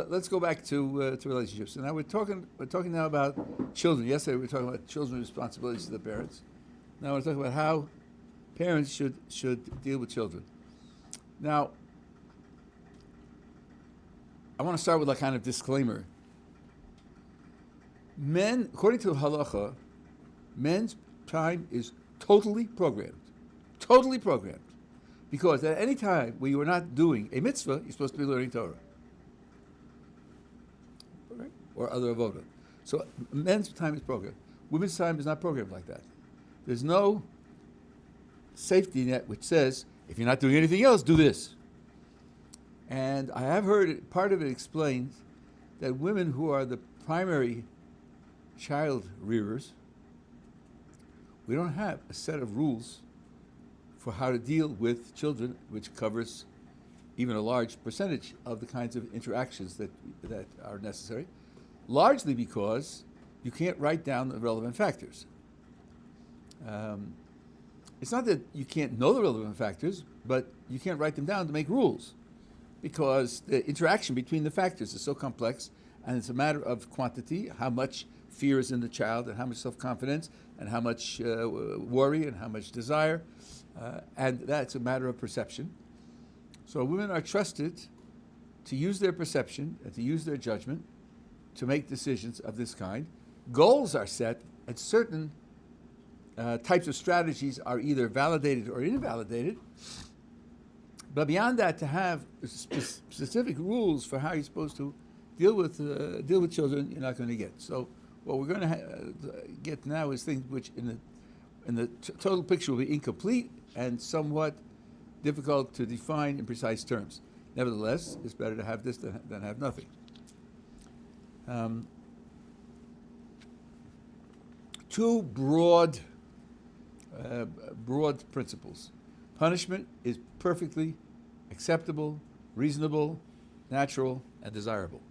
let's go back to relationships. And now we're talking now about children. Yesterday we were talking about children's responsibilities to the parents. Now we're talking about how parents should deal with children. Now, I want to start with a kind of disclaimer. Men, according to halacha, men's time is totally programmed. Totally programmed. Because at any time when you are not doing a mitzvah, you're supposed to be learning Torah. Right? Or other avodah. So men's time is programmed. Women's time is not programmed like that. There's no safety net which says, if you're not doing anything else, do this. And I have heard part of it explained that women who are the primary child rearers, we don't have a set of rules for how to deal with children, which covers even a large percentage of the kinds of interactions that are necessary, largely because you can't write down the relevant factors. It's not that you can't know the relevant factors, but you can't write them down to make rules, because the interaction between the factors is so complex, and it's a matter of quantity, how much fear is in the child, and how much self-confidence, and how much worry, and how much desire, and that's a matter of perception. So women are trusted to use their perception and to use their judgment to make decisions of this kind. Goals are set, and certain types of strategies are either validated or invalidated. But beyond that, to have specific rules for how you're supposed to deal with children, you're not going to get. So what we're going to get now is things which, in the total picture, will be incomplete and somewhat difficult to define in precise terms. Nevertheless, it's better to have this than have nothing. Two broad principles. Punishment is perfectly acceptable, reasonable, natural, and desirable.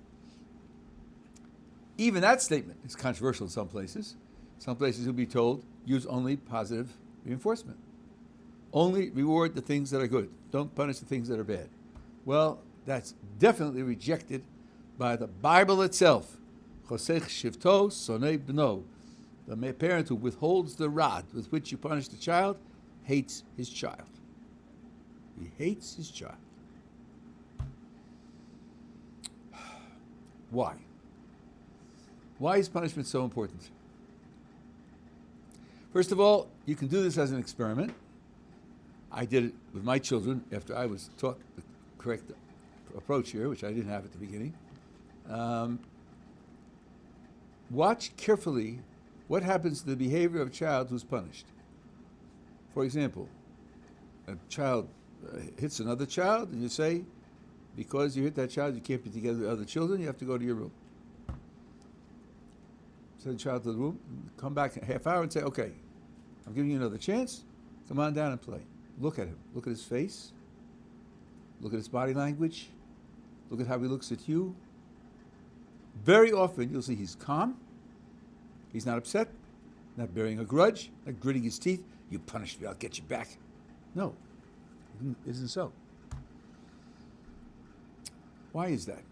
Even that statement is controversial in some places. Some places you'll be told, use only positive reinforcement. Only reward the things that are good. Don't punish the things that are bad. Well, that's definitely rejected by the Bible itself. Chosech shivto sonei bno. The parent who withholds the rod with which you punish the child hates his child. He hates his child. Why? Why is punishment so important? First of all, you can do this as an experiment. I did it with my children after I was taught the correct approach here, which I didn't have at the beginning. Watch carefully what happens to the behavior of a child who's punished. For example, a child hits another child, and you say, because you hit that child, you can't be together with other children, you have to go to your room. Send the child to the room, come back in a half hour and say, okay, I'm giving you another chance, come on down and play. Look at him, look at his face, look at his body language, look at how he looks at you. Very often you'll see he's calm, he's not upset, not bearing a grudge, not gritting his teeth. You punished me, I'll get you back. No, it isn't so. Why is that?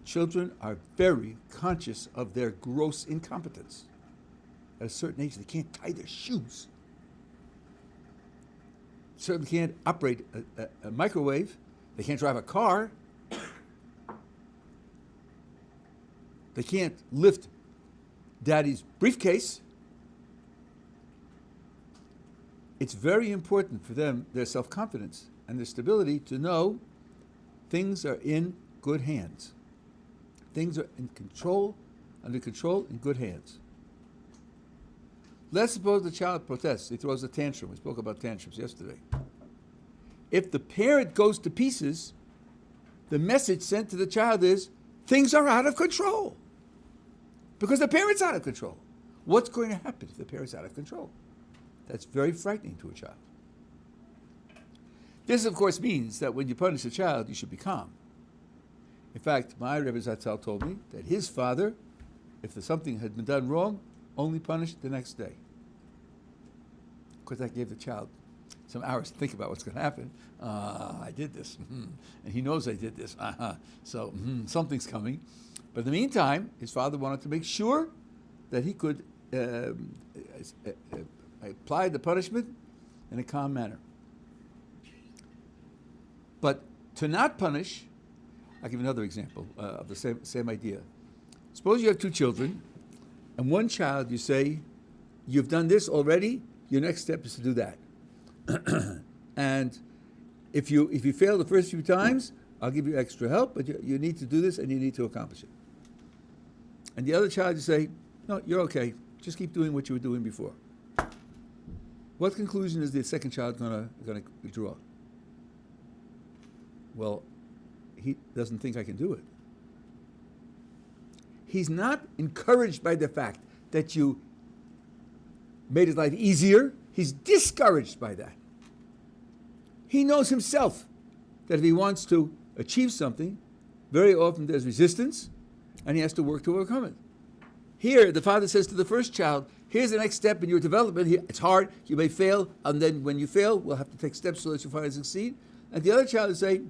Children are very conscious of their gross incompetence. At a certain age, they can't tie their shoes. Certainly can't operate a microwave. They can't drive a car. They can't lift daddy's briefcase. It's very important for them, their self-confidence and their stability, to know things are in good hands. Things are in control, under control, in good hands. Let's suppose the child protests. He throws a tantrum. We spoke about tantrums yesterday. If the parent goes to pieces, the message sent to the child is, things are out of control. Because the parent's out of control. What's going to happen if the parent's out of control? That's very frightening to a child. This, of course, means that when you punish a child, you should be calm. In fact, my Rebbe Zatzal told me that his father, if something had been done wrong, only punished the next day. Because that gave the child some hours to think about what's going to happen. I did this, and he knows I did this. So something's coming. But in the meantime, his father wanted to make sure that he could apply the punishment in a calm manner. But to not punish, I'll give you another example of the same idea. Suppose you have two children, and one child you say, you've done this already, your next step is to do that. And if you fail the first few times, I'll give you extra help, but you need to do this and you need to accomplish it. And the other child you say, no, you're okay, just keep doing what you were doing before. What conclusion is the second child going to draw? Well, he doesn't think I can do it. He's not encouraged by the fact that you made his life easier. He's discouraged by that. He knows himself that if he wants to achieve something, very often there's resistance, and he has to work to overcome it. Here, the father says to the first child, here's the next step in your development. It's hard, you may fail, and then when you fail, we'll have to take steps so that you finally succeed. And the other child will say,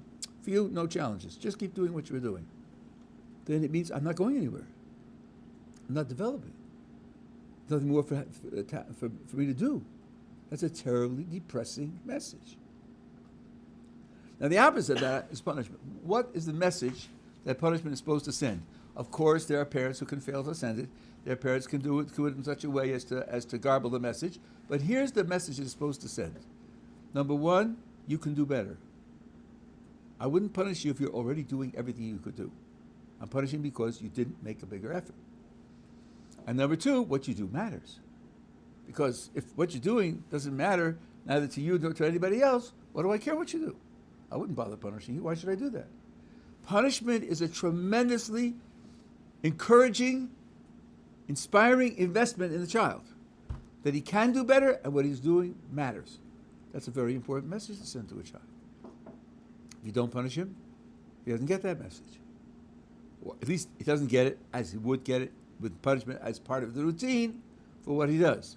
for you, no challenges. Just keep doing what you were doing. Then it means I'm not going anywhere. I'm not developing. There's nothing more for me to do. That's a terribly depressing message. Now, the opposite of that is punishment. What is the message that punishment is supposed to send? Of course, there are parents who can fail to send it. Their parents can do it in such a way as to garble the message. But here's the message it's supposed to send. Number one, you can do better. I wouldn't punish you if you're already doing everything you could do. I'm punishing because you didn't make a bigger effort. And number two, what you do matters. Because if what you're doing doesn't matter, neither to you nor to anybody else, what do I care what you do? I wouldn't bother punishing you. Why should I do that? Punishment is a tremendously encouraging, inspiring investment in the child. That he can do better and what he's doing matters. That's a very important message to send to a child. If you don't punish him, he doesn't get that message. Or at least he doesn't get it as he would get it with punishment as part of the routine for what he does.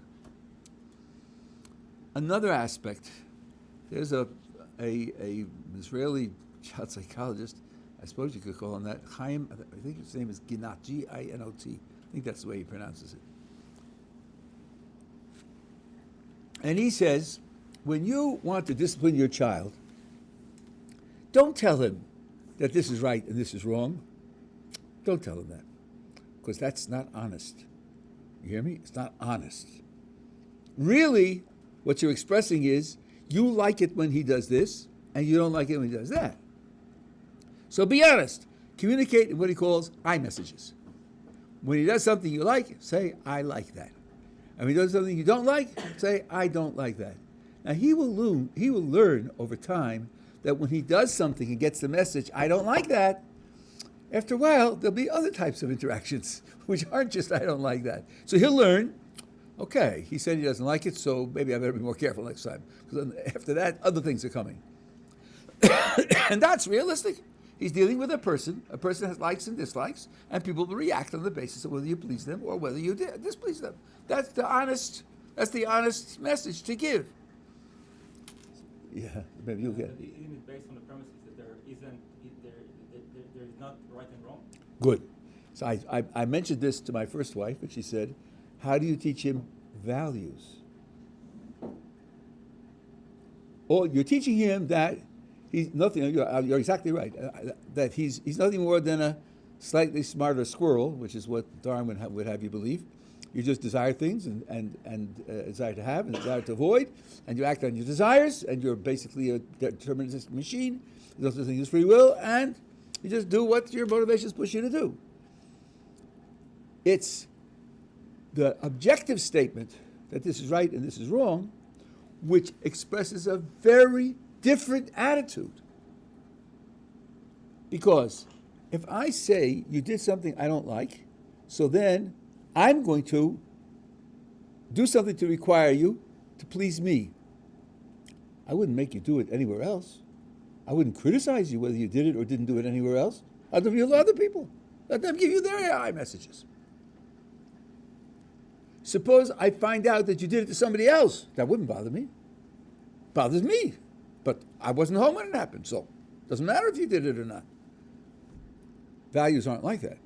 Another aspect, there's an Israeli child psychologist, I suppose you could call him that, Chaim, I think his name is Ginot, G-I-N-O-T. I think that's the way he pronounces it. And he says, when you want to discipline your child, don't tell him that this is right and this is wrong. Don't tell him that, because that's not honest. You hear me? It's not honest. Really, what you're expressing is you like it when he does this, and you don't like it when he does that. So be honest. Communicate in what he calls I messages. When he does something you like, say, I like that. And when he does something you don't like, say, I don't like that. Now, he will learn over time that when he does something and gets the message, I don't like that, after a while, there'll be other types of interactions, which aren't just I don't like that. So he'll learn, okay, he said he doesn't like it, so maybe I better be more careful next time. Because after that, other things are coming. And that's realistic. He's dealing with a person. A person has likes and dislikes, and people will react on the basis of whether you please them or whether you displease them. That's the honest message to give. Yeah, maybe you'll get it. The ism is based on the premises that there is not right and wrong. Good. So I mentioned this to my first wife, and she said, how do you teach him values? Or you're teaching him that he's nothing, you're exactly right, that he's nothing more than a slightly smarter squirrel, which is what Darwin would have you believe. You just desire things and desire to have and desire to avoid, and you act on your desires, and you're basically a deterministic machine. There's no such thing as free will, and you just do what your motivations push you to do. It's the objective statement that this is right and this is wrong, which expresses a very different attitude. Because if I say you did something I don't like, so then I'm going to do something to require you to please me. I wouldn't make you do it anywhere else. I wouldn't criticize you whether you did it or didn't do it anywhere else. I'd reveal to other people. Let them give you their AI messages. Suppose I find out that you did it to somebody else. That wouldn't bother me. Bothers me. But I wasn't home when it happened, so it doesn't matter if you did it or not. Values aren't like that.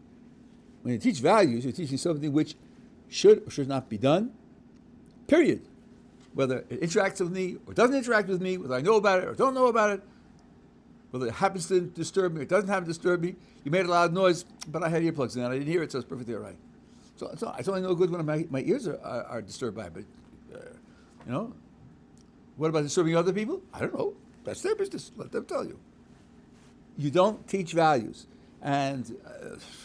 When you teach values, you're teaching something which should or should not be done, period. Whether it interacts with me or doesn't interact with me, whether I know about it or don't know about it, whether it happens to disturb me or doesn't happen to disturb me. You made a loud noise, but I had earplugs in and I didn't hear it, so it's perfectly all right. So it's only no good when my ears are disturbed by it. But, what about disturbing other people? I don't know. That's their business. Let them tell you. You don't teach values. And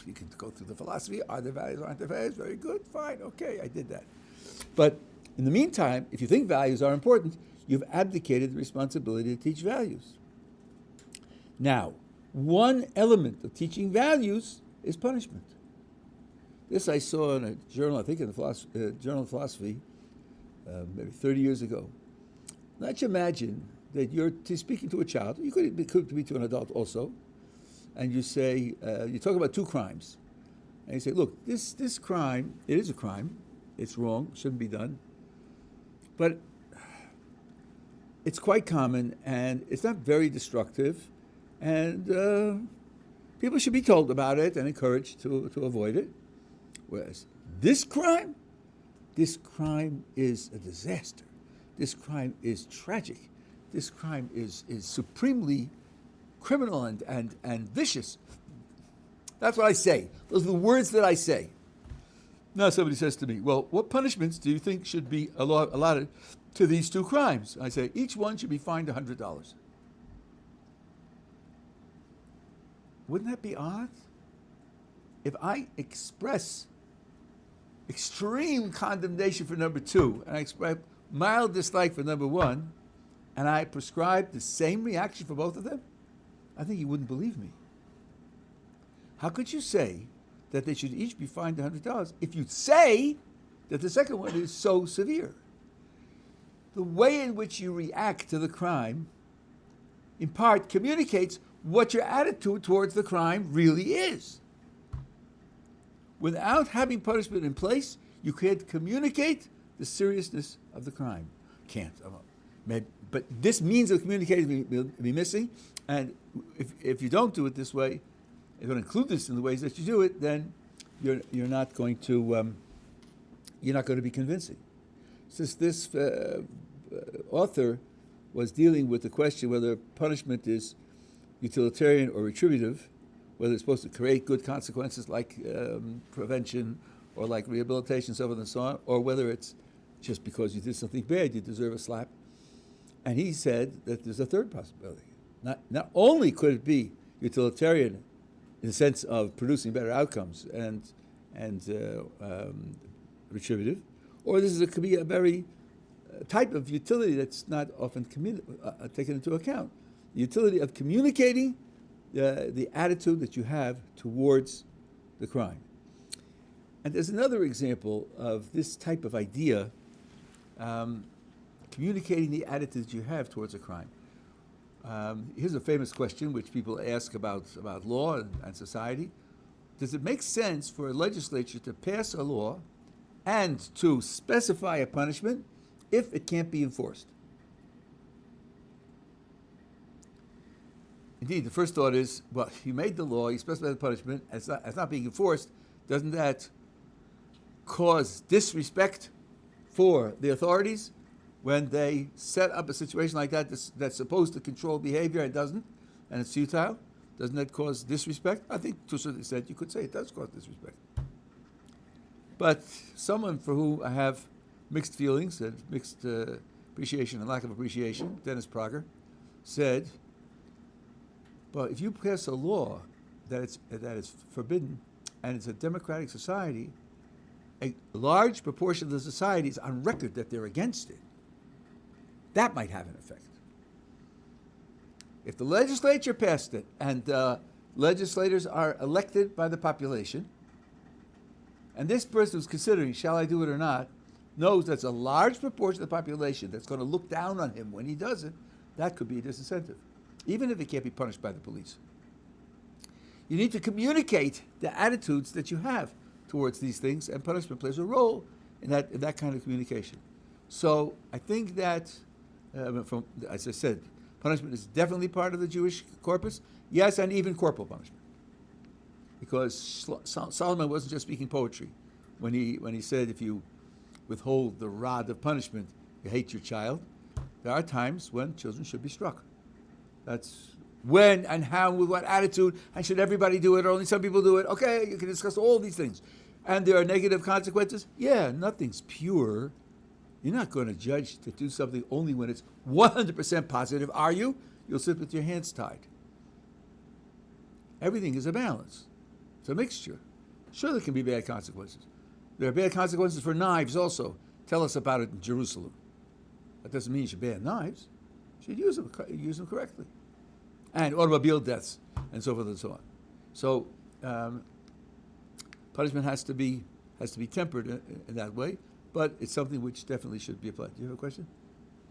you can go through the philosophy. Are there values? Aren't there values? Very good. Fine. Okay, I did that. But in the meantime, if you think values are important, you've abdicated the responsibility to teach values. Now, one element of teaching values is punishment. This I saw in a journal, I think in the Journal of Philosophy, maybe 30 years ago. Let's imagine that you're speaking to a child, you could be to an adult also, and you say, you talk about two crimes. And you say, look, this crime, it is a crime, it's wrong, shouldn't be done, but it's quite common and it's not very destructive, and people should be told about it and encouraged to avoid it. Whereas this crime is a disaster. This crime is tragic. This crime is supremely criminal and vicious. That's what I say. Those are the words that I say. Now somebody says to me, well, what punishments do you think should be allotted to these two crimes? I say, each one should be fined $100. Wouldn't that be odd? If I express extreme condemnation for number two, and I express mild dislike for number one, and I prescribe the same reaction for both of them, I think you wouldn't believe me. How could you say that they should each be fined $100 if you say that the second one is so severe? The way in which you react to the crime, in part, communicates what your attitude towards the crime really is. Without having punishment in place, you can't communicate the seriousness of the crime. Can't. But this means of communicating will be missing, and if you don't do it this way, if you don't include this in the ways that you do it, then you're not going to be convincing. Since this author was dealing with the question whether punishment is utilitarian or retributive, whether it's supposed to create good consequences like prevention or like rehabilitation, so on and so on, or whether it's just because you did something bad, you deserve a slap. And he said that there's a third possibility. Not only could it be utilitarian in the sense of producing better outcomes and retributive, or it could be a very type of utility that's not often taken into account. The utility of communicating the attitude that you have towards the crime. And there's another example of this type of idea, communicating the attitude that you have towards a crime. Here's a famous question which people ask about law and society. Does it make sense for a legislature to pass a law and to specify a punishment if it can't be enforced? Indeed, the first thought is, well, you made the law, you specified the punishment, and it's not being enforced. Doesn't that cause disrespect for the authorities when they set up a situation like that that's supposed to control behavior and doesn't, and it's futile? Doesn't that cause disrespect? I think to a certain extent you could say it does cause disrespect. But someone for whom I have mixed feelings and mixed appreciation and lack of appreciation, Dennis Prager, said, but if you pass a law that is forbidden and it's a democratic society, a large proportion of the society is on record that they're against it. That might have an effect. If the legislature passed it and legislators are elected by the population, and this person who's considering, shall I do it or not, knows that's a large proportion of the population that's going to look down on him when he does it, that could be a disincentive, even if it can't be punished by the police. You need to communicate the attitudes that you have towards these things, and punishment plays a role in that kind of communication. So I think that From, as I said, punishment is definitely part of the Jewish corpus. Yes, and even corporal punishment, because Solomon wasn't just speaking poetry when he said, if you withhold the rod of punishment, you hate your child. There are times when children should be struck. That's when and how, with what attitude, and should everybody do it or only some people do it? Okay, you can discuss all these things. And there are negative consequences. Yeah, nothing's pure. You're not going to judge to do something only when it's 100% positive, are you? You'll sit with your hands tied. Everything is a balance. It's a mixture. Sure, there can be bad consequences. There are bad consequences for knives also. Tell us about it in Jerusalem. That doesn't mean you should ban knives. You should use them correctly. And automobile deaths, and so forth and so on. So punishment has to be tempered in that way, but it's something which definitely should be applied. Do you have a question?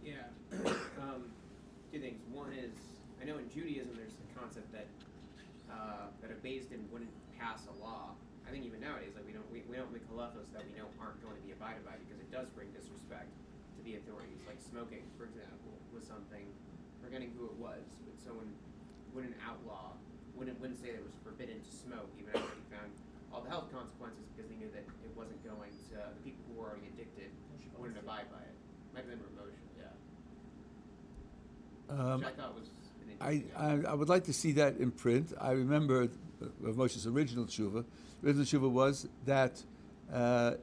Yeah. Two things. One is, I know in Judaism there's the concept that that a Beis Din wouldn't pass a law. I think even nowadays, like we don't make halachos that we know aren't going to be abided by because it does bring disrespect to the authorities. Like smoking, for example, was something, forgetting who it was, but someone wouldn't outlaw, wouldn't say that it was forbidden to smoke, even after he found all the health consequences because they knew that it wasn't going to, the people who were already addicted wouldn't abide by it. Might have been Ramosha, yeah. Which I thought was an interesting I would like to see that in print. I remember Rav Moshe's original tshuva. The original tshuva was that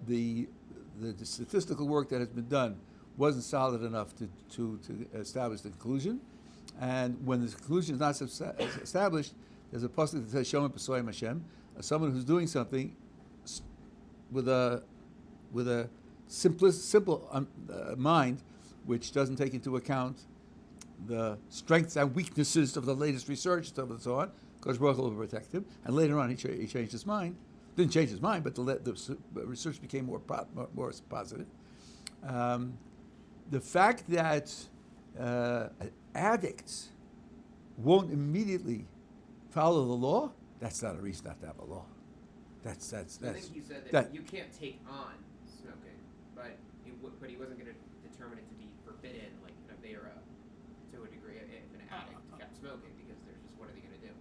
the statistical work that has been done wasn't solid enough to establish the conclusion. And when the conclusion is not established, there's a pasuk that says Shomer B'Soyim Hashem, someone who's doing something with a simple mind, which doesn't take into account the strengths and weaknesses of the latest research, and so on. Kodesh Baruch Hu will protect him. And later on, he changed his mind. Didn't change his mind, but the research became more positive. The fact that addicts won't immediately follow the law, that's not a reason not to have a law. That's I think you said that you can't take on smoking, but he wasn't going to determine it to be forbidden, like an avera, to a degree, if an addict kept smoking, because they're just, what are they going to do?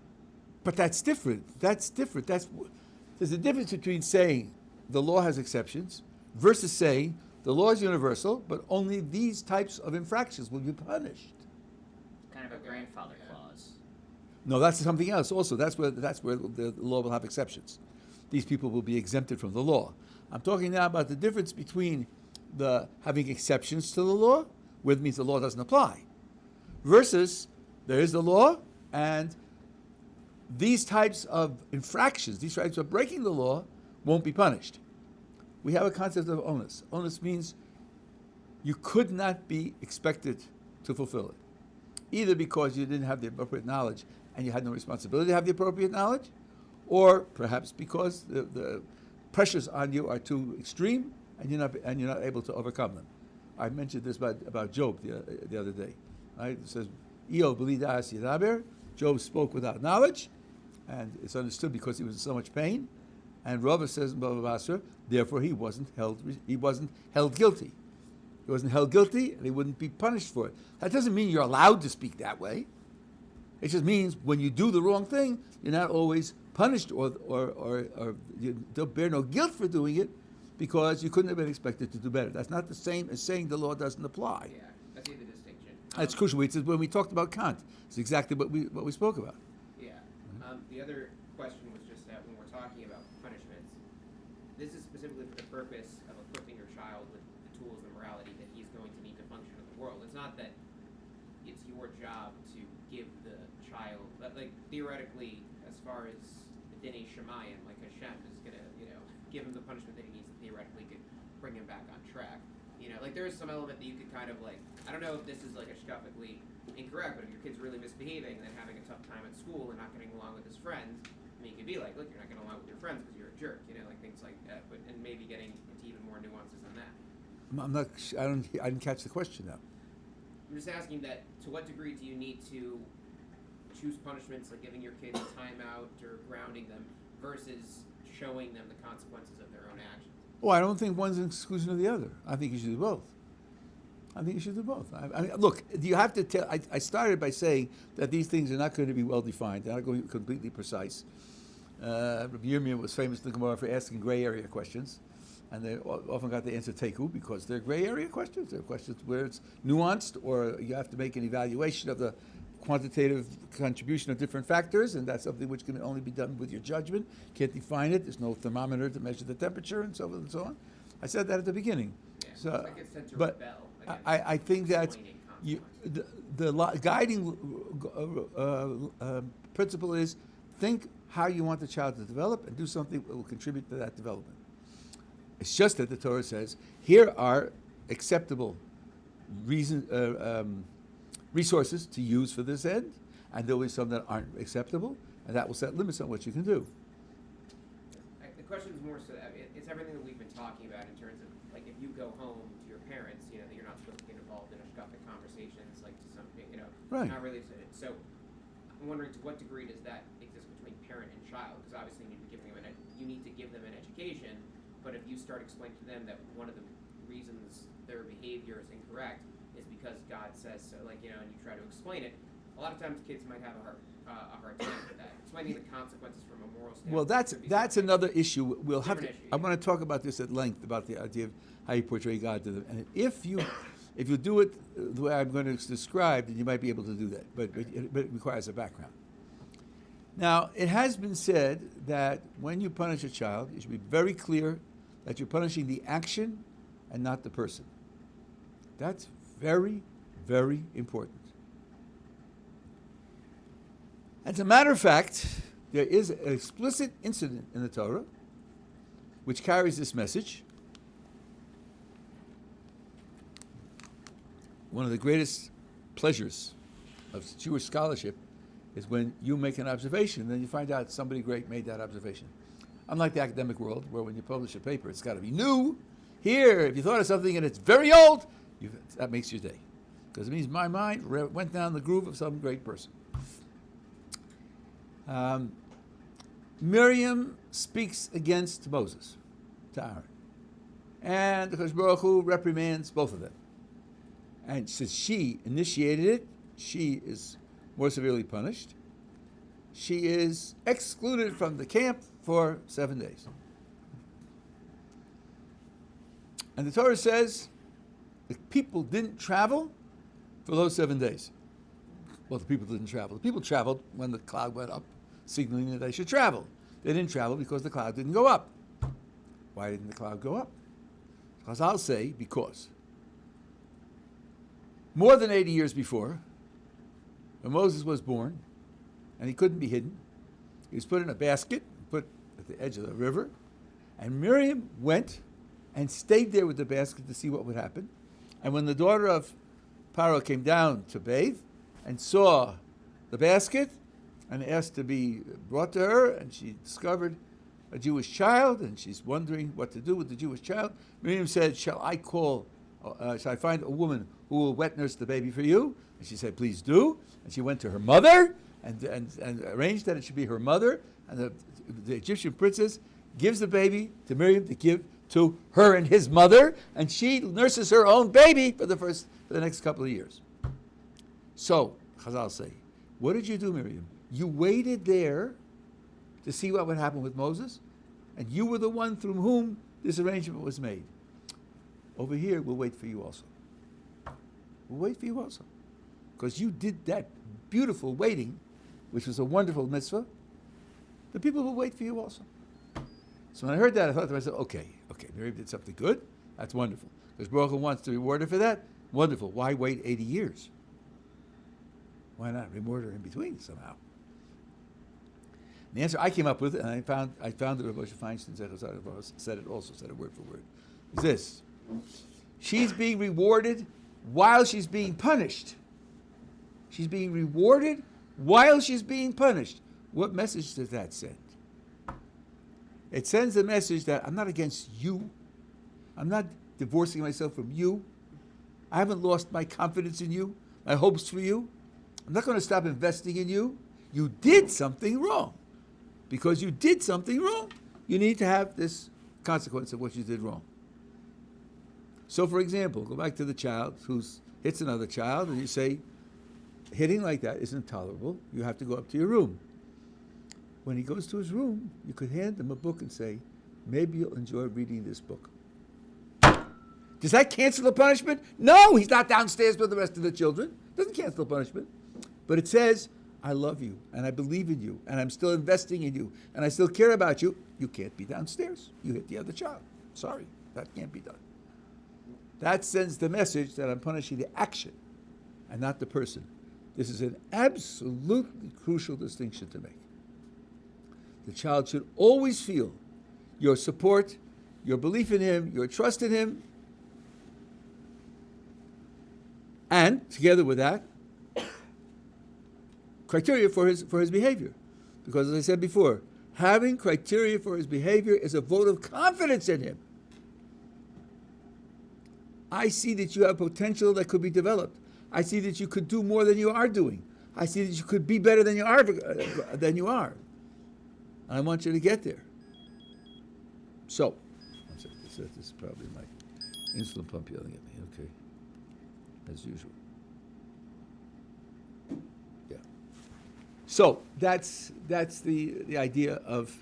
But that's different. There's a difference between saying the law has exceptions versus saying the law is universal, but only these types of infractions will be punished. Kind of a grandfather clause. No, that's something else. Also, that's where the law will have exceptions. These people will be exempted from the law. I'm talking now about the difference between the having exceptions to the law, which means the law doesn't apply, versus there is the law, and these types of infractions, these types of breaking the law, won't be punished. We have a concept of onus. Onus means you could not be expected to fulfill it, either because you didn't have the appropriate knowledge and you had no responsibility to have the appropriate knowledge, or perhaps because the pressures on you are too extreme and you're not able to overcome them. I mentioned this about Job the other day. Right? It says, "Eo b'lidas yidaber." Job spoke without knowledge, and it's understood because he was in so much pain. And Rava says in Bava Basra, therefore he wasn't held guilty. He wasn't held guilty, and he wouldn't be punished for it. That doesn't mean you're allowed to speak that way. It just means when you do the wrong thing, you're not always punished or you don't bear no guilt for doing it because you couldn't have been expected to do better. That's not the same as saying the law doesn't apply. Yeah, that's the distinction. That's crucial. It's when we talked about Kant. It's exactly what we spoke about. Yeah. The other question was just that when we're talking about punishments, this is specifically for the purpose of equipping your child with the tools and morality that he's going to need to function in the world. It's not that it's your job to give the child, like theoretically, as far as the Dinei Shemayim, like Hashem is gonna, give him the punishment that he needs that theoretically could bring him back on track. Like there is some element that you could kind of like, I don't know if this is like ashkafically incorrect, but if your kid's really misbehaving and then having a tough time at school and not getting along with his friends, you could be like, look, you're not getting along with your friends because you're a jerk, like things like that. But and maybe getting into even more nuances than that. I didn't catch the question now. I'm just asking that to what degree do you need to choose punishments like giving your kids a timeout or grounding them versus showing them the consequences of their own actions? Oh, I don't think one's an exclusion of the other. I think you should do both. I think you should do both. I mean, look, you have to tell. I started by saying that these things are not going to be well defined. They're not going to be completely precise. Rabbi Yirmiyah was famous in the Gemara for asking gray area questions, and they often got the answer teku because they're gray area questions. They're questions where it's nuanced, or you have to make an evaluation of the quantitative contribution of different factors, and that's something which can only be done with your judgment. Can't define it. There's no thermometer to measure the temperature, and so on and so on. I said that at the beginning. Yeah, So, like it's tend to but rebel I think that explaining you, consequences. the guiding principle is think how you want the child to develop and do something that will contribute to that development. It's just that the Torah says, here are acceptable resources to use for this end, and there will be some that aren't acceptable, and that will set limits on what you can do. The question is more so that it's everything that we've been talking about in terms of, like, if you go home to your parents, you know, that you're not supposed to get involved in shkafic conversations, like, to some, you know, Right. not really. So I'm wondering, to what degree does that exist between parent and child? Because obviously you need to give them an education, but if you start explaining to them that one of the reasons their behavior is incorrect is because God says so, like, you know, and you try to explain it, a lot of times kids might have a hard time with that. Explaining the consequences from a moral standpoint. Well, that's another issue. We'll have to. Different issue, I'm going to talk about this at length about the idea of how you portray God to them, and if you do it the way I'm going to describe, then you might be able to do that. But it requires a background. Now, it has been said that when you punish a child, you should be very clear that you're punishing the action and not the person. That's very, very important. As a matter of fact, there is an explicit incident in the Torah which carries this message. One of the greatest pleasures of Jewish scholarship is when you make an observation and then you find out somebody great made that observation. Unlike the academic world, where when you publish a paper, it's got to be new. Here, if you thought of something and it's very old, that makes your day. Because it means my mind went down the groove of some great person. Miriam speaks against Moses to Aaron. And the Baruch Hu reprimands both of them. And since she initiated it, she is more severely punished. She is excluded from the camp for 7 days. And the Torah says the people didn't travel for those 7 days. Well, the people didn't travel. The people traveled when the cloud went up, signaling that they should travel. They didn't travel because the cloud didn't go up. Why didn't the cloud go up? Because I'll say because. More than 80 years before, when Moses was born, and he couldn't be hidden, he was put in a basket, put at the edge of the river, and Miriam went and stayed there with the basket to see what would happen. And when the daughter of Pharaoh came down to bathe and saw the basket and asked to be brought to her, and she discovered a Jewish child, and she's wondering what to do with the Jewish child, Miriam said, shall I find a woman who will wet nurse the baby for you? And she said, please do. And she went to her mother and arranged that it should be her mother. And the Egyptian princess gives the baby to Miriam to give to her and his mother, and she nurses her own baby for the next couple of years. So, Chazal say, what did you do, Miriam? You waited there to see what would happen with Moses, and you were the one through whom this arrangement was made. Over here, we'll wait for you also. We'll wait for you also. Because you did that beautiful waiting, which was a wonderful mitzvah. The people will wait for you also. So when I heard that, I thought to myself, okay, Miriam did something good. That's wonderful. Because Baruch Hu wants to reward her for that. Wonderful. Why wait 80 years? Why not reward her in between somehow? And the answer I came up with, and I found that Rabbi Moshe Feinstein said it also, said it word for word, is this. She's being rewarded while she's being punished. She's being rewarded while she's being punished. What message does that send? It sends the message that I'm not against you. I'm not divorcing myself from you. I haven't lost my confidence in you, my hopes for you. I'm not going to stop investing in you. You did something wrong. Because you did something wrong, you need to have this consequence of what you did wrong. So, for example, go back to the child who hits another child, and you say, hitting like that isn't tolerable. You have to go up to your room. When he goes to his room, you could hand him a book and say, maybe you'll enjoy reading this book. Does that cancel the punishment? No, he's not downstairs with the rest of the children. Doesn't cancel the punishment. But it says, I love you, and I believe in you, and I'm still investing in you, and I still care about you. You can't be downstairs. You hit the other child. Sorry, that can't be done. That sends the message that I'm punishing the action and not the person. This is an absolutely crucial distinction to make. The child should always feel your support, your belief in him, your trust in him, and together with that, criteria for his behavior. Because as I said before, having criteria for his behavior is a vote of confidence in him. I see that you have potential that could be developed. I see that you could do more than you are doing. I see that you could be better than you are. I want you to get there. So, this is probably my insulin pump yelling at me. Okay, as usual. Yeah. So that's the idea of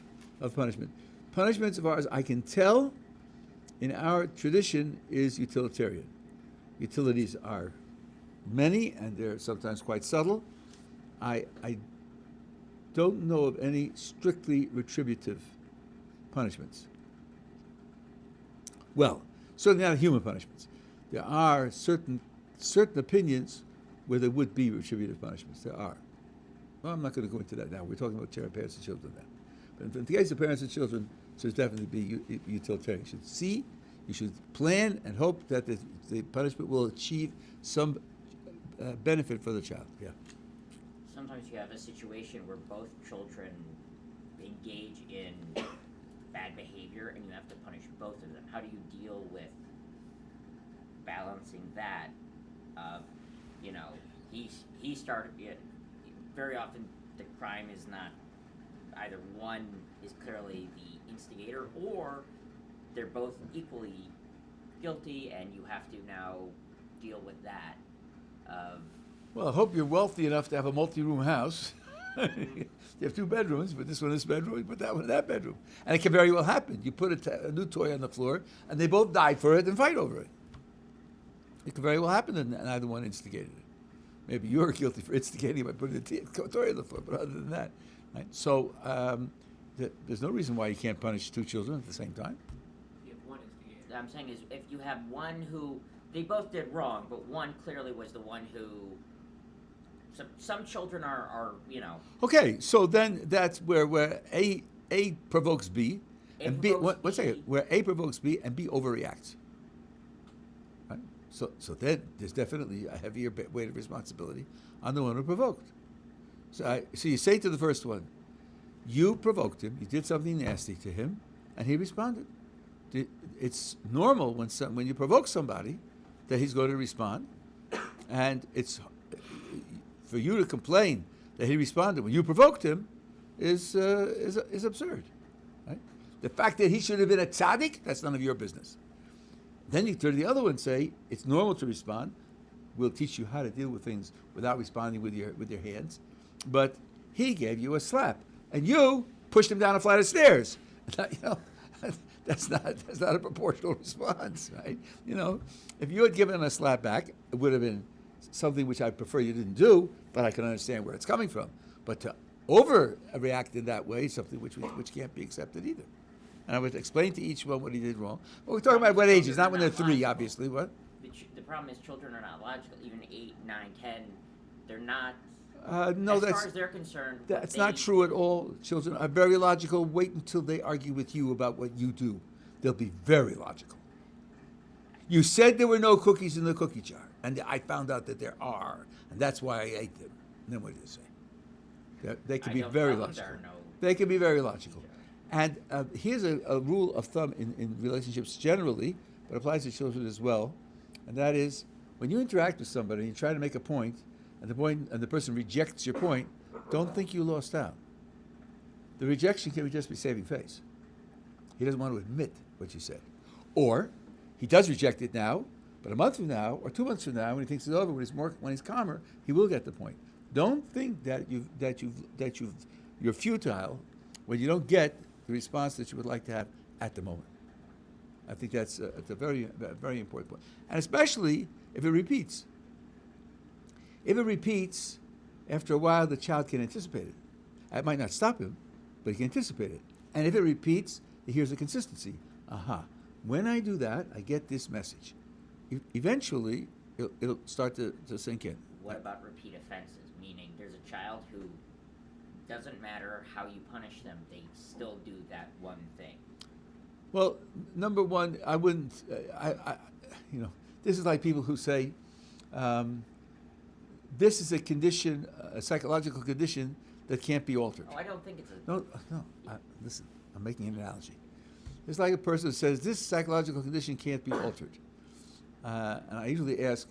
punishment. Punishment, as far as I can tell, in our tradition, is utilitarian. Utilities are many, and they're sometimes quite subtle. I don't know of any strictly retributive punishments. Well, certainly not human punishments. There are certain opinions where there would be retributive punishments. There are. Well, I'm not going to go into that now. We're talking about parents and children now. But in the case of parents and children, so there's definitely be utilitarian. You should plan and hope that the punishment will achieve some benefit for the child. Yeah. Sometimes you have a situation where both children engage in bad behavior and you have to punish both of them. How do you deal with balancing that of, he started it. Very often the crime is not either one is clearly the instigator or they're both equally guilty and you have to now deal with that of... Well, I hope you're wealthy enough to have a multi-room house. You have 2 bedrooms, but this one in this bedroom, you put that one in that bedroom. And it can very well happen. You put a new toy on the floor, and they both die for it and fight over it. It can very well happen that neither one instigated it. Maybe you're guilty for instigating by putting the toy on the floor, but other than that, right? So there's no reason why you can't punish 2 children at the same time. You have one instigator. I'm saying is if you have one who, they both did wrong, but one clearly was the one who... Some children are. Okay, so then that's where A provokes B, and B. One second, where A provokes B and B overreacts. Right? So then there's definitely a heavier weight of responsibility on the one who provoked. So you say to the first one, you provoked him, you did something nasty to him, and he responded. It's normal when you provoke somebody that he's going to respond, and it's. For you to complain that he responded when you provoked him is absurd. Right? The fact that he should have been a tzaddik, that's none of your business. Then you turn to the other one and say, it's normal to respond. We'll teach you how to deal with things without responding with your hands. But he gave you a slap, and you pushed him down a flight of stairs. That's not a proportional response, right? If you had given him a slap back, it would have been something which I prefer you didn't do, but I can understand where it's coming from. But to overreact in that way is something which can't be accepted either. And I would explain to each one what he did wrong. But we're talking about what ages, not when they're 3, obviously. What? The problem is children are not logical. Even 8, 9, 10, they're not. No, as far as they're concerned. That's not true at all. Children are very logical. Wait until they argue with you about what you do. They'll be very logical. You said there were no cookies in the cookie jar, and I found out that there are, and that's why I ate them. And then what do you say? They can be very logical. They can be very logical. And here's a rule of thumb in relationships generally, but applies to children as well, and that is when you interact with somebody and you try to make a point, and the person rejects your point, don't think you lost out. The rejection can just be saving face. He doesn't want to admit what you said, or He does reject it now, but a month from now or 2 months from now, when he thinks it's over, when he's calmer, he will get the point. Don't think that you're futile when you don't get the response that you would like to have at the moment. I think that's a very important point, and especially if it repeats. If it repeats, after a while, the child can anticipate it. It might not stop him, but he can anticipate it. And if it repeats, he hears a consistency. Aha. When I do that, I get this message. Eventually, it'll start to sink in. What about repeat offenses? Meaning there's a child who doesn't matter how you punish them, they still do that one thing. Well, number one, I wouldn't, this is like people who say, this is a condition, a psychological condition that can't be altered. Oh, I don't think it's a... No, listen, I'm making an analogy. It's like a person who says, this psychological condition can't be altered. And I usually ask,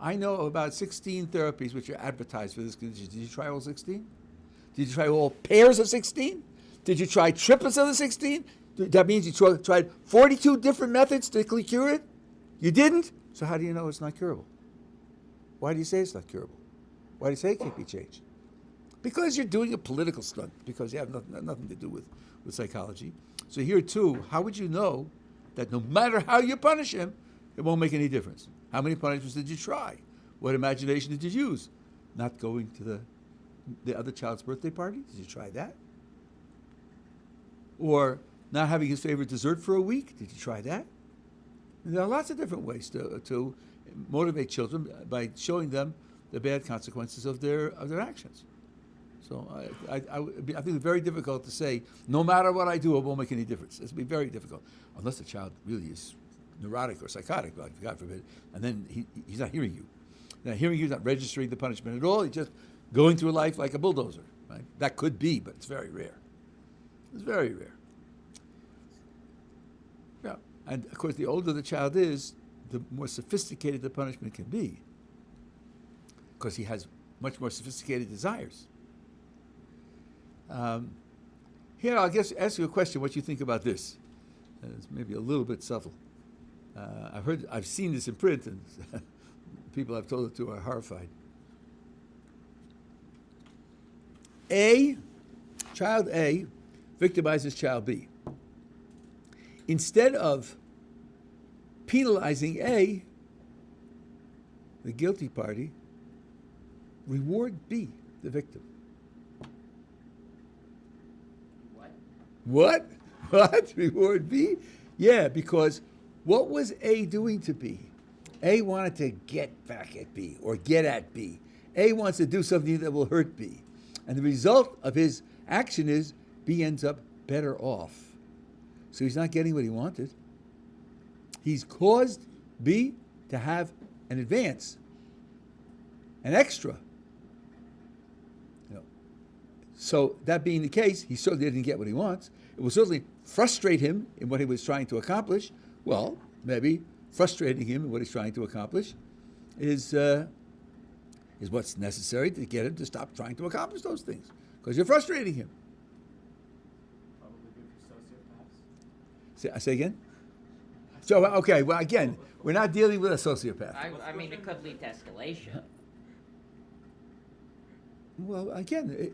I know of about 16 therapies which are advertised for this condition. Did you try all 16? Did you try all pairs of 16? Did you try triplets of the 16? That means you tried 42 different methods to cure it? You didn't? So how do you know it's not curable? Why do you say it's not curable? Why do you say it can't be changed? Because you're doing a political stunt, because you have nothing to do with psychology. So here too, how would you know that no matter how you punish him, it won't make any difference? How many punishments did you try? What imagination did you use? Not going to the other child's birthday party? Did you try that? Or not having his favorite dessert for a week? Did you try that? And there are lots of different ways to motivate children by showing them the bad consequences of their actions. So I think it's very difficult to say, no matter what I do, it won't make any difference. It's be very difficult, unless the child really is neurotic or psychotic, God forbid, and then he's not hearing you. Not hearing you, not registering the punishment at all. He's just going through life like a bulldozer. Right? That could be, but it's very rare. It's very rare. Yeah, and of course, the older the child is, the more sophisticated the punishment can be, because he has much more sophisticated desires. Here, I'll ask you a question. What you think about this? It's maybe a little bit subtle. I've seen this in print, and people I've told it to are horrified. Child A victimizes child B. Instead of penalizing A, the guilty party, reward B, the victim. What? Reward B? Yeah, because what was A doing to B? A wanted to get back at B or get at B. A wants to do something that will hurt B. And the result of his action is B ends up better off. So he's not getting what he wanted. He's caused B to have an advance, an extra. So that being the case, he certainly didn't get what he wants. It will certainly frustrate him in what he was trying to accomplish. Well, maybe frustrating him in what he's trying to accomplish is what's necessary to get him to stop trying to accomplish those things, because you're frustrating him. Probably good for sociopaths. Say again? So, okay, well, again, we're not dealing with a sociopath. I mean, it could lead to escalation. Well, again,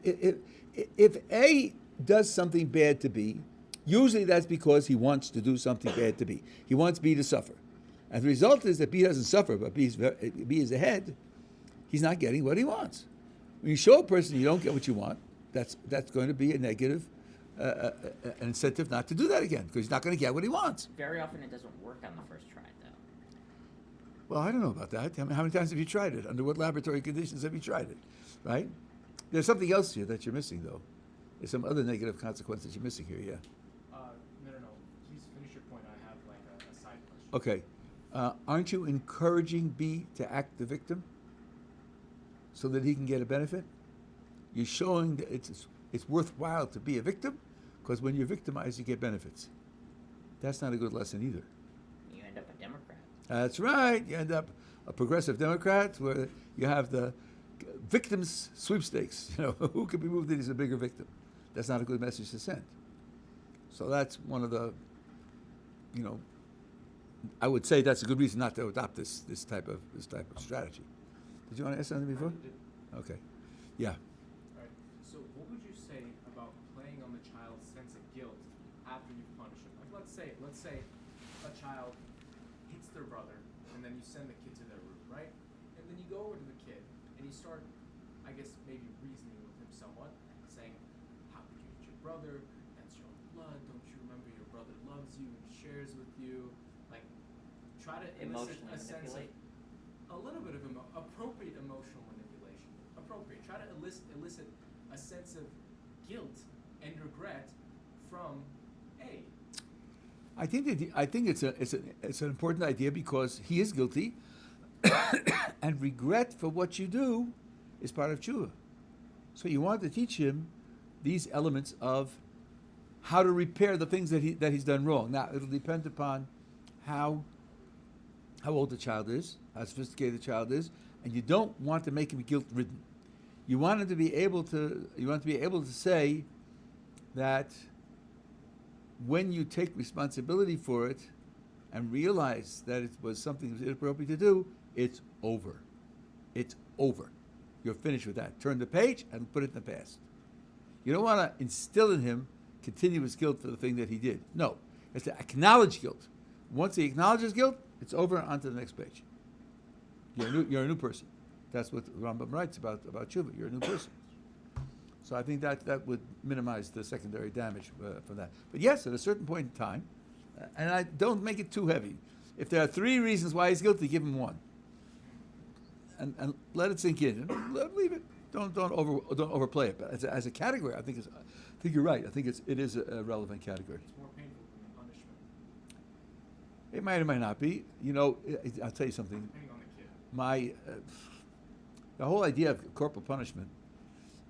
if A does something bad to B, usually that's because he wants to do something bad to B. He wants B to suffer. And the result is that B doesn't suffer, but B is ahead. He's not getting what he wants. When you show a person you don't get what you want, that's going to be a negative, an incentive not to do that again, because he's not going to get what he wants. Very often it doesn't work on the first try, though. Well, I don't know about that. How many times have you tried it? Under what laboratory conditions have you tried it? Right? There's something else here that you're missing, though. There's some other negative consequences you're missing here, yeah. No. Please finish your point. I have like a side question. Okay. Aren't you encouraging B to act the victim so that he can get a benefit? You're showing that it's worthwhile to be a victim, because when you're victimized, you get benefits. That's not a good lesson either. You end up a Democrat. That's right. You end up a progressive Democrat where you have the victims sweepstakes. Who can be moved that he's a bigger victim? That's not a good message to send. So that's one of the, I would say that's a good reason not to adopt this type of strategy. Did you want to ask something before? Okay. Yeah. Alright, so what would you say about playing on the child's sense of guilt after you've punished him? Like let's say a child hits their brother and then you send the kid to their room, right? And then you go over to the kid and you start, I guess, maybe reasoning with him somewhat, saying, how could you hit your brother? That's your own blood. Don't you remember your brother loves you and shares with you? Like, try to elicit Emotionally a sense of manipulate. a little bit of appropriate emotional manipulation. Appropriate. Try to elicit a sense of guilt and regret from A. I think it's an important idea because he is guilty, and regret for what you do is part of tshuva. So you want to teach him these elements of how to repair the things that he's done wrong. Now it'll depend upon how old the child is, how sophisticated the child is, and you don't want to make him guilt-ridden. You want him to be able to say that when you take responsibility for it and realize that it was something that was inappropriate to do, it's over. It's over. You're finished with that. Turn the page and put it in the past. You don't want to instill in him continuous guilt for the thing that he did. No. It's to acknowledge guilt. Once he acknowledges guilt, it's over, on to the next page. You're a new person. That's what Rambam writes about tshuva. You're a new person. So I think that would minimize the secondary damage from that. But yes, at a certain point in time, and I don't make it too heavy. If there are 3 reasons why he's guilty, give him 1, and let it sink in. And leave it. Don't overplay it. But as a category, I think you're right. I think it is a relevant category. It's more painful than the punishment, It might or might not be. You know, I'll tell you something. depending on the kid. The whole idea of corporal punishment,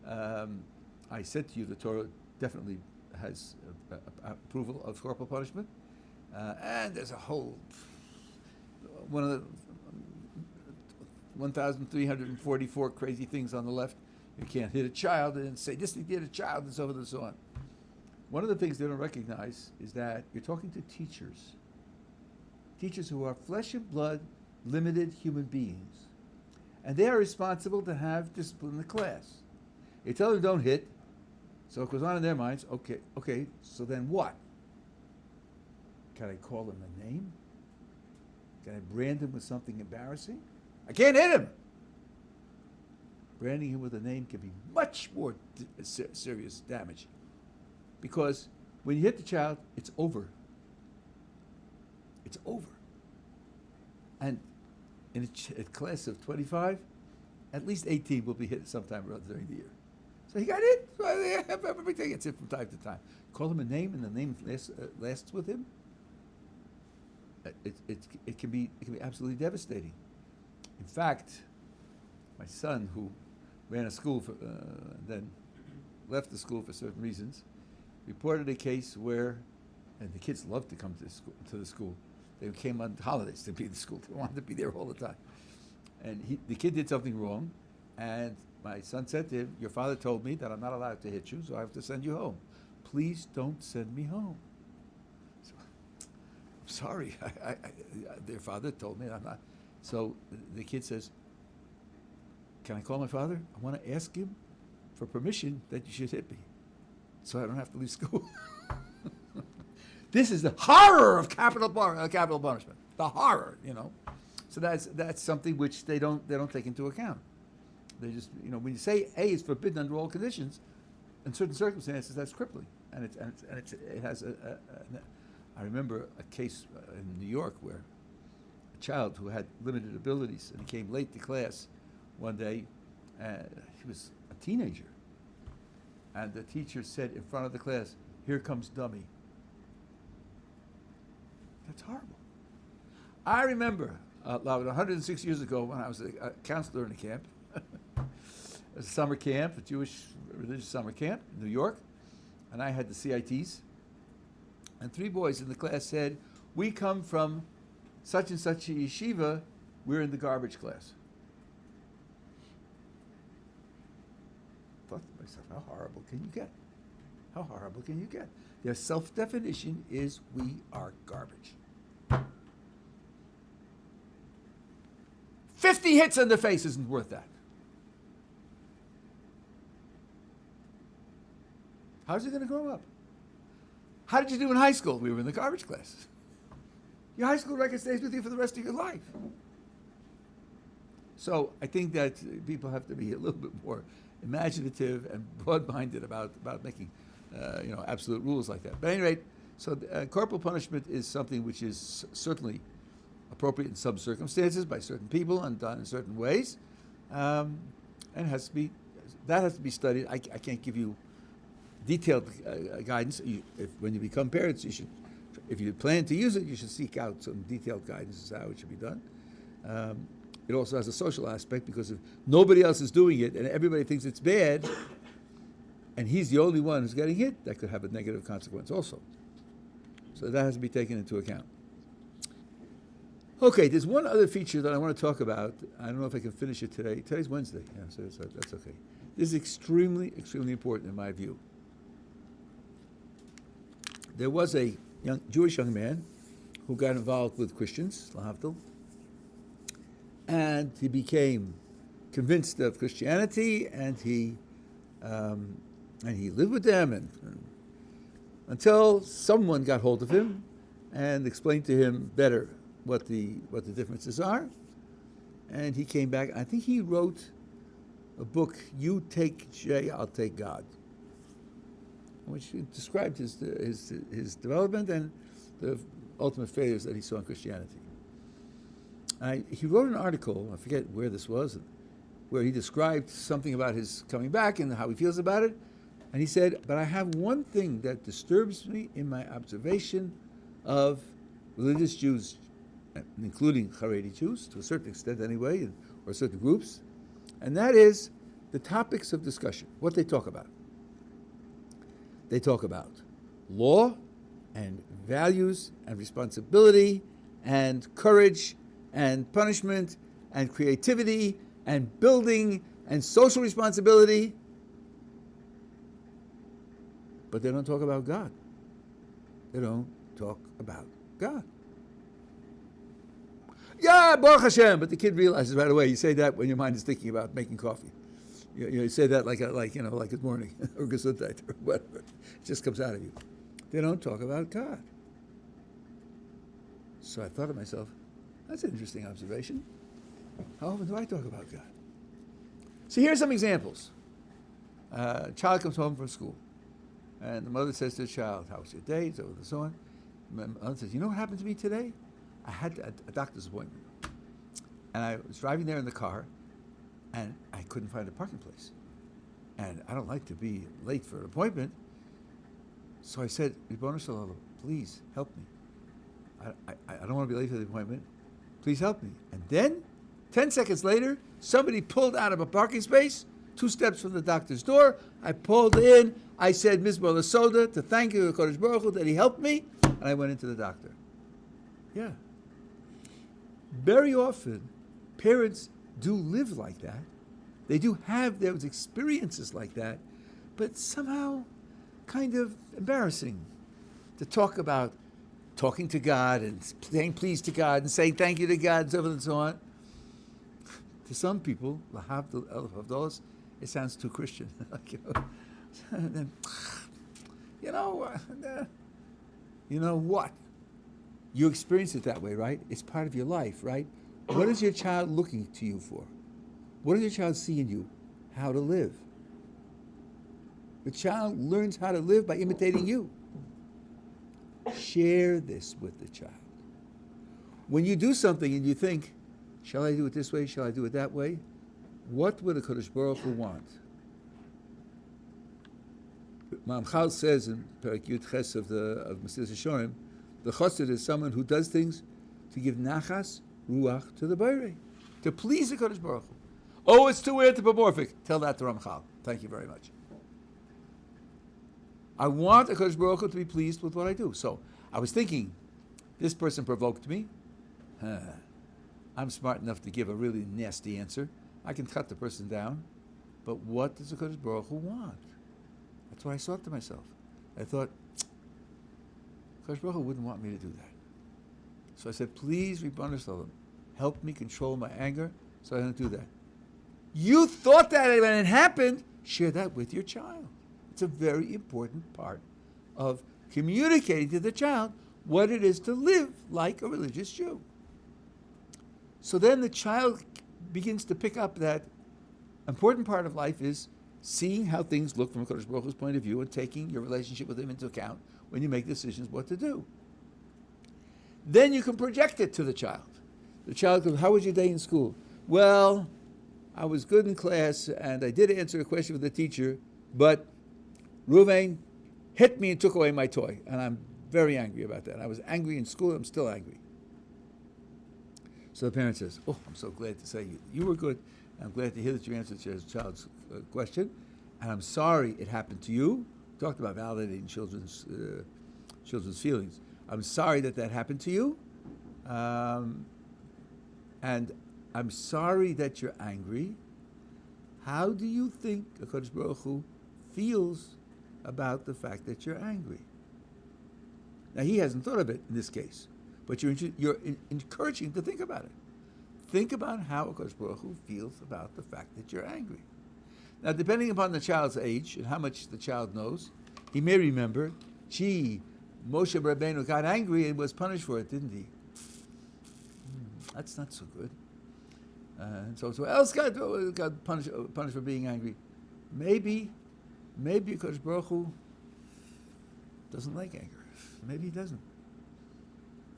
I said to you, the Torah definitely has approval of corporal punishment, and there's a whole one of the 1,344 crazy things on the left. You can't hit a child and say this thing did a child and so forth and so on. One of the things they don't recognize is that you're talking to teachers who are flesh and blood, limited human beings. And they are responsible to have discipline in the class. You tell them don't hit, so it goes on in their minds, okay, so then what? Can I call him a name? Can I brand him with something embarrassing? I can't hit him! Branding him with a name can be much more serious damage. Because when you hit the child, it's over. It's over. And in a class of 25, at least 18 will be hit sometime during the year. So he got hit. Everything gets hit from time to time. Call him a name, and the name lasts with him. It can be absolutely devastating. In fact, my son, who ran a school then left the school for certain reasons, reported a case where, and the kids loved to come to the school. They came on holidays to be in the school. They wanted to be there all the time. And the kid did something wrong, and my son said to him, your father told me that I'm not allowed to hit you, so I have to send you home. Please don't send me home. So, I'm sorry. Their father told me I'm not. So the kid says, can I call my father? I want to ask him for permission that you should hit me, so I don't have to leave school. This is the horror of capital punishment. The horror, you know. So that's something which they don't take into account. They just, you know, when you say A is forbidden under all conditions, in certain circumstances that's crippling, and it has I remember a case in New York where a child who had limited abilities and he came late to class one day. He was a teenager, and the teacher said in front of the class, "Here comes dummy." That's horrible. I remember 106 years ago when I was a counselor in a camp, a summer camp, a Jewish religious summer camp in New York, and I had the CITs, and 3 boys in the class said, "We come from such and such a yeshiva, we're in the garbage class." I thought to myself, how horrible can you get? How horrible can you get? Their self-definition is we are garbage. 50 hits on the face isn't worth that. How's he going to grow up? How did you do in high school? We were in the garbage class. Your high school record stays with you for the rest of your life. So I think that people have to be a little bit more imaginative and broad-minded about making absolute rules like that. But at any rate, so corporal punishment is something which is certainly appropriate in some circumstances by certain people and done in certain ways, and has to be studied. I can't give you detailed guidance. When you become parents, you should, if you plan to use it, you should seek out some detailed guidance as to how it should be done. It also has a social aspect, because if nobody else is doing it and everybody thinks it's bad, and he's the only one who's getting hit, that could have a negative consequence also. So that has to be taken into account. Okay, there's one other feature that I want to talk about. I don't know if I can finish it today. Today's Wednesday, so that's okay. This is extremely, extremely important in my view. There was a Jewish young man who got involved with Christians, lahavdil, and he became convinced of Christianity, and he lived with them, and until someone got hold of him and explained to him better what the differences are, and he came back. I think he wrote a book, "You Take J, I'll Take God," which described his development and the ultimate failures that he saw in Christianity. He wrote an article, I forget where this was, where he described something about his coming back and how he feels about it. And he said, but I have one thing that disturbs me in my observation of religious Jews, including Haredi Jews, to a certain extent anyway, or certain groups, and that is the topics of discussion, what they talk about. They talk about law and values and responsibility and courage and punishment and creativity and building and social responsibility. But they don't talk about God. They don't talk about God. Yeah, Baruch Hashem, but the kid realizes right away. You say that when your mind is thinking about making coffee. You say that like good morning or gesundheit or whatever. It just comes out of you. They don't talk about God. So I thought to myself, that's an interesting observation. How often do I talk about God? So here's some examples. A child comes home from school, and the mother says to the child, "How was your day?" So and so on. And the mother says, "You know what happened to me today? I had a doctor's appointment, and I was driving there in the car, and I couldn't find a parking place. And I don't like to be late for an appointment. So I said, Ribono Shel Olam, please help me. I don't want to be late for the appointment. Please help me." And then, 10 seconds later, somebody pulled out of a parking space, 2 steps from the doctor's door. I pulled in. I said, Mizmor L'Soda, to thank you, Kodesh Baruch Hu, that he helped me. And I went into the doctor. Yeah. Very often, parents do live like that. They do have those experiences like that, but somehow kind of embarrassing to talk about talking to God and saying please to God and saying thank you to God and so forth and so on. To some people, it sounds too Christian. You know what? You experience it that way, right? It's part of your life, right? What is your child looking to you for? What does your child see in you? How to live. The child learns how to live by imitating you. Share this with the child. When you do something and you think, shall I do it this way? Shall I do it that way? What would a Kodesh Baruch Hu want? Mamchal says in Perek Yud Ches of Mesilas Yesharim, the chassid is someone who does things to give nachas, ruach to the Borei, to please the Kodesh Baruch Hu. Oh, it's too anthropomorphic. Tell that to Ramchal. Thank you very much. I want a Kodesh Baruch Hu to be pleased with what I do. So I was thinking, this person provoked me. I'm smart enough to give a really nasty answer. I can cut the person down. But what does the Kodesh Baruch Hu want? That's what I thought to myself. I thought, Kodesh Baruch Hu wouldn't want me to do that. So I said, please, Ribono Shel Olam, help me control my anger so I don't do that. You thought that when it happened, share that with your child. It's a very important part of communicating to the child what it is to live like a religious Jew. So then the child begins to pick up that important part of life is seeing how things look from a Kodesh Baruch Hu's point of view and taking your relationship with him into account when you make decisions what to do. Then you can project it to the child. The child goes, how was your day in school? Well, I was good in class and I did answer a question with the teacher, but Ruvain hit me and took away my toy, and I'm very angry about that. I was angry in school, I'm still angry. So the parent says, oh, I'm so glad to say you were good. I'm glad to hear that you answered your child's question, and I'm sorry it happened to you. We talked about validating children's feelings. I'm sorry that happened to you, and I'm sorry that you're angry. How do you think HaKadosh Baruch Hu feels about the fact that you're angry? Now, he hasn't thought of it in this case, but you're encouraging him to think about it. Think about how HaKadosh Baruch Hu feels about the fact that you're angry. Now, depending upon the child's age and how much the child knows, he may remember, gee, Moshe Rabbeinu got angry and was punished for it, didn't he? That's not so good. And so else got punished for being angry. Maybe HaKadosh Baruch Hu doesn't like anger. Maybe he doesn't.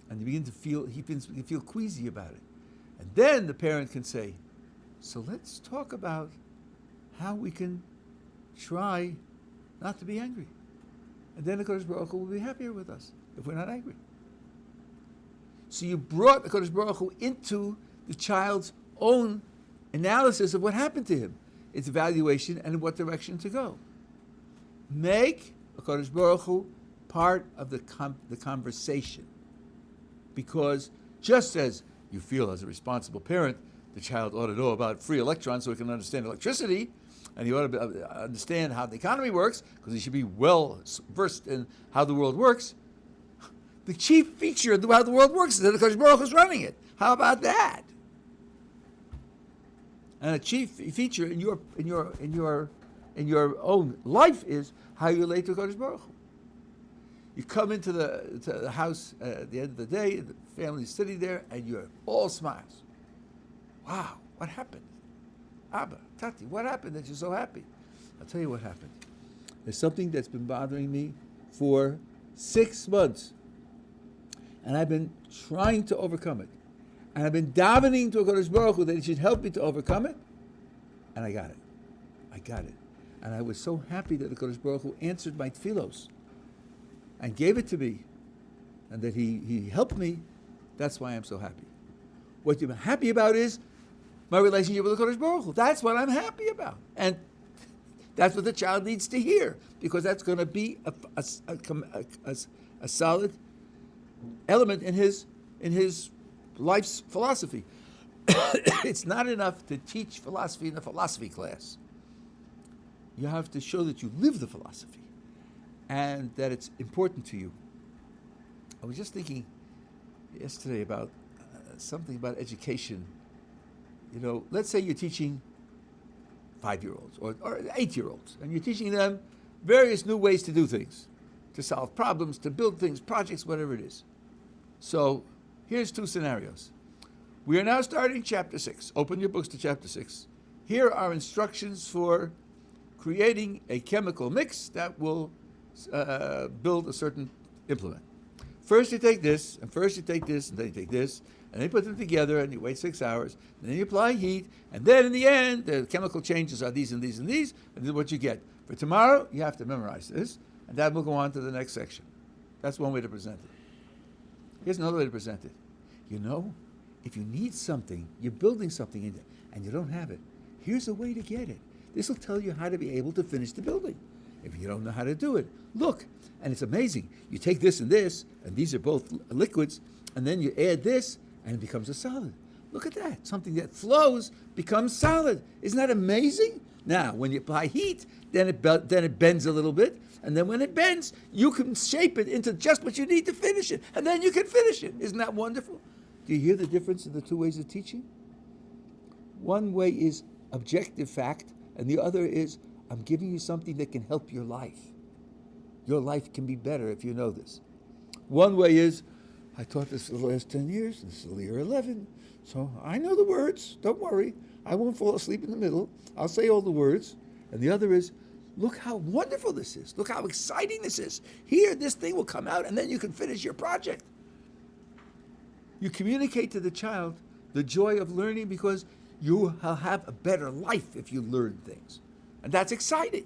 And you begin to feel queasy about it. And then the parent can say, so let's talk about how we can try not to be angry. And then the HaKadosh Baruch Hu will be happier with us if we're not angry. So you brought the HaKadosh Baruch Hu into the child's own analysis of what happened to him, its evaluation, and in what direction to go. Make HaKadosh Baruch Hu part of the conversation. Because just as you feel as a responsible parent, the child ought to know about free electrons so he can understand electricity, and he ought to understand how the economy works, because he should be well versed in how the world works. The chief feature of how the world works is that HaKadosh Baruch Hu is running it. How about that? And a chief feature in your own life is how you relate to HaKadosh Baruch Hu. You come into the house at the end of the day, and the family's sitting there, and you're all smiles. Wow, what happened? Abba, Tati, what happened that you're so happy? I'll tell you what happened. There's something that's been bothering me for 6 months, and I've been trying to overcome it. And I've been davening to HaKadosh Baruch Hu that he should help me to overcome it, and I got it. And I was so happy that HaKadosh Baruch Hu answered my tefillos and gave it to me, and that he helped me. That's why I'm so happy. What I'm happy about is my relationship with HaKadosh Baruch Hu. That's what I'm happy about. And that's what the child needs to hear, because that's going to be a solid element in his life's philosophy. It's not enough to teach philosophy in the philosophy class. You have to show that you live the philosophy and that it's important to you. I was just thinking yesterday about something about education. You know, let's say you're teaching 5-year-olds or 8-year-olds, and you're teaching them various new ways to do things, to solve problems, to build things, projects, whatever it is. So here's 2 scenarios. We are now starting chapter 6. Open your books to chapter 6. Here are instructions for creating a chemical mix that will build a certain implement. First you take this, and first you take this, and then you take this, and then you put them together, and you wait 6 hours, and then you apply heat, and then in the end, the chemical changes are these and these and these, and this is what you get. For tomorrow, you have to memorize this, and that will go on to the next section. That's one way to present it. Here's another way to present it. You know, if you need something, you're building something in it, and you don't have it, here's a way to get it. This will tell you how to be able to finish the building. If you don't know how to do it, look, and it's amazing. You take this, and these are both liquids, and then you add this, and it becomes a solid. Look at that. Something that flows becomes solid. Isn't that amazing? Now, when you apply heat, then it bends a little bit, and then when it bends, you can shape it into just what you need to finish it, and then you can finish it. Isn't that wonderful? Do you hear the difference in the 2 ways of teaching? One way is objective fact, and the other is I'm giving you something that can help your life. Your life can be better if you know this. One way is, I taught this for the last 10 years, this is year 11, so I know the words, don't worry. I won't fall asleep in the middle. I'll say all the words. And the other is, look how wonderful this is. Look how exciting this is. Here, this thing will come out, and then you can finish your project. You communicate to the child the joy of learning because you will have a better life if you learn things. And that's exciting.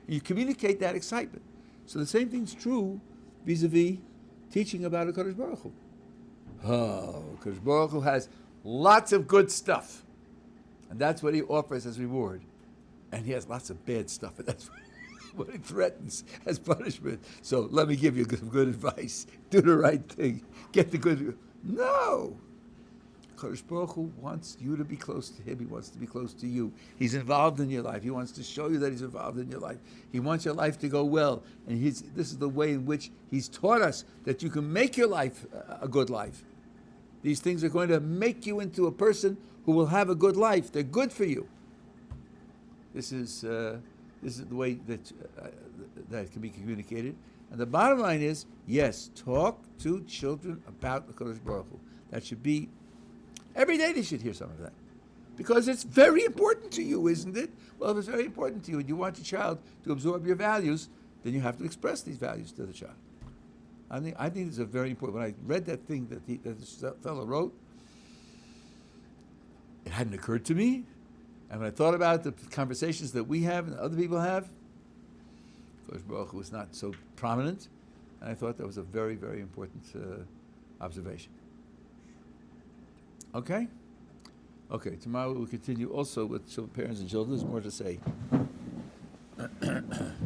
You communicate that excitement. So the same thing's true vis-a-vis teaching about a Kadosh Baruch Hu. Oh, Kadosh Baruch Hu has lots of good stuff. And that's what he offers as reward. And he has lots of bad stuff, and that's what he threatens as punishment. So let me give you some good advice. Do the right thing. Get the good. No! Kadosh Baruch Hu wants you to be close to him. He wants to be close to you. He's involved in your life. He wants to show you that he's involved in your life. He wants your life to go well. And this is the way in which he's taught us that you can make your life a good life. These things are going to make you into a person who will have a good life. They're good for you. This is the way that can be communicated. And the bottom line is, yes, talk to children about the Kadosh Baruch Hu. That should be, every day they should hear some of that. Because it's very important to you, isn't it? Well, if it's very important to you and you want your child to absorb your values, then you have to express these values to the child. I think it's a very important. When I read that thing that this fellow wrote, it hadn't occurred to me. And when I thought about the conversations that we have and other people have, Kodesh Baruch Hu was not so prominent, and I thought that was a very, very important observation. Okay? Okay, tomorrow we'll continue also with parents and children. There's more to say.